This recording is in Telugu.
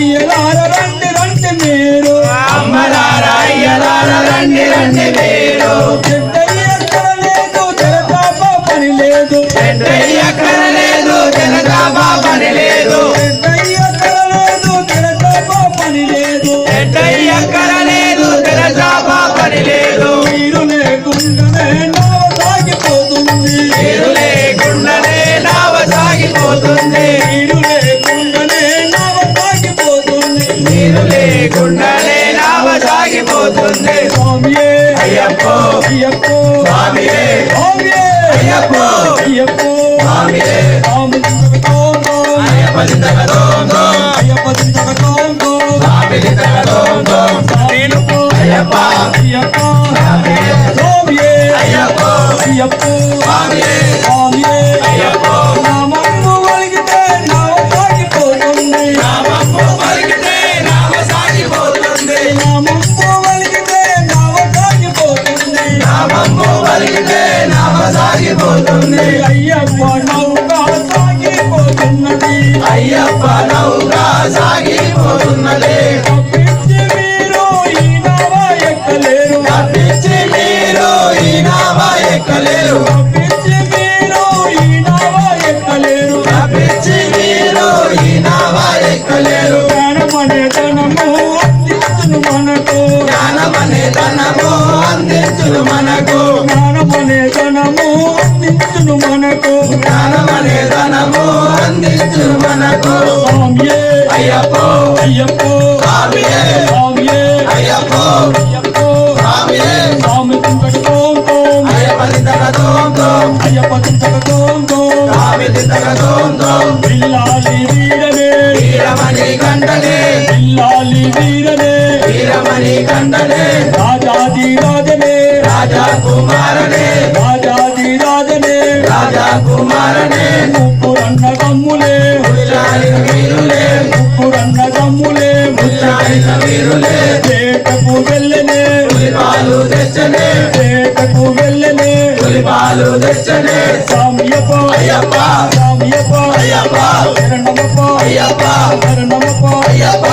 అయ్యలార రండి రండి మీరు అమ్మలారా అయ్యలారా రండి రండి మీరు ఎక్కడ లేదు జలజాప పని లేదు ఎక్కడ లేదు జలజాప పని లేదు ఎక్కడ లేదు జలజాప పని లేదు ఎక్కడ లేదు జలజాప పని లేదు మీరు లేకుండానే నావ సాగిపోతుంది నీరు లేకుండానే నావ సాగిపోతుంది మీరు లేకుండానే నావ సాగిపోతుంది నీరు లేకుండానే నావ సాగిపోతుంది స్వామియే అయ్యప్పో అయ్యప్పో స్వామియే స్వామియే అయ్యప్పో అయ్యప్పో స్వామియే స్వామి చింతకటోంతో అయ్యప్ప చింతకటోంతో అయ్యప్ప చింతకటోంతో స్వామి చింతకటోంతో అయ్యప్ప అయ్యప్ప స్వామియే అయ్యప్పో అయ్యప్పో స్వామియే స్వామియే అయ్యప్పో నామము వలిగితే నావ సాగిపోతుంది నామము పలికితే నావ సాగిపోతుంది నామము వలిగితే నావ సాగిపోతుంది నామము పలికితే నావ సాగిపోతుంది అయ్యప్ప నౌక సాగిపోతున్నది అయ్యప్ప నౌక సాగిపోతున్నది తప్పించి మీరు ఈ నావ ఎక్కలేరు తప్పించి మీరు ఈ నావ ఎక్కలేరు తప్పించి మీరు ఈ నావ ఎక్కలేరు తప్పించి మీరు ఈ నావ ఎక్కలేరు జ్ఞానమనే ధనము అందించును మనకు జ్ఞానమనే ధనము అందించును మనకు జ్ఞానమనే ధనము అందించును మనకు జ్ఞానమనే ధనము అందించును మనకు స్వామియే అయ్యప్పో అయ్యప్పో స్వామియే స్వామియే అయ్యప్పో అయ్యప్పో స్వామియే స్వామి చింతకటోంతో అయ్యప్ప చింతకటోంతో అయ్యప్ప చింతకటోంతో స్వామి చింతకటోంతో పిల్లాలి వీరనే వీరమణి కంటనే పిల్లాలి వీరనే వీరమణి కంటనే రాజాది రాజనే రాజా కుమారనే రాజాది రాజనే రాజా కుమారనే ముగ్గురన్న తమ్ములే ముచ్చారిన వీరులే ముగ్గురన్న తమ్ములే ముచ్చారిన వీరులే పేటకు వెళ్ళనే పులిపాలు తెచ్చనే పేటకు వెళ్ళనే పులిపాలు తెచ్చనే స్వామియప్ప అయ్యప్ప స్వామియప్ప అయ్యప్ప శరణమప్ప అయ్యప్ప శరణమప్ప అయ్యప్ప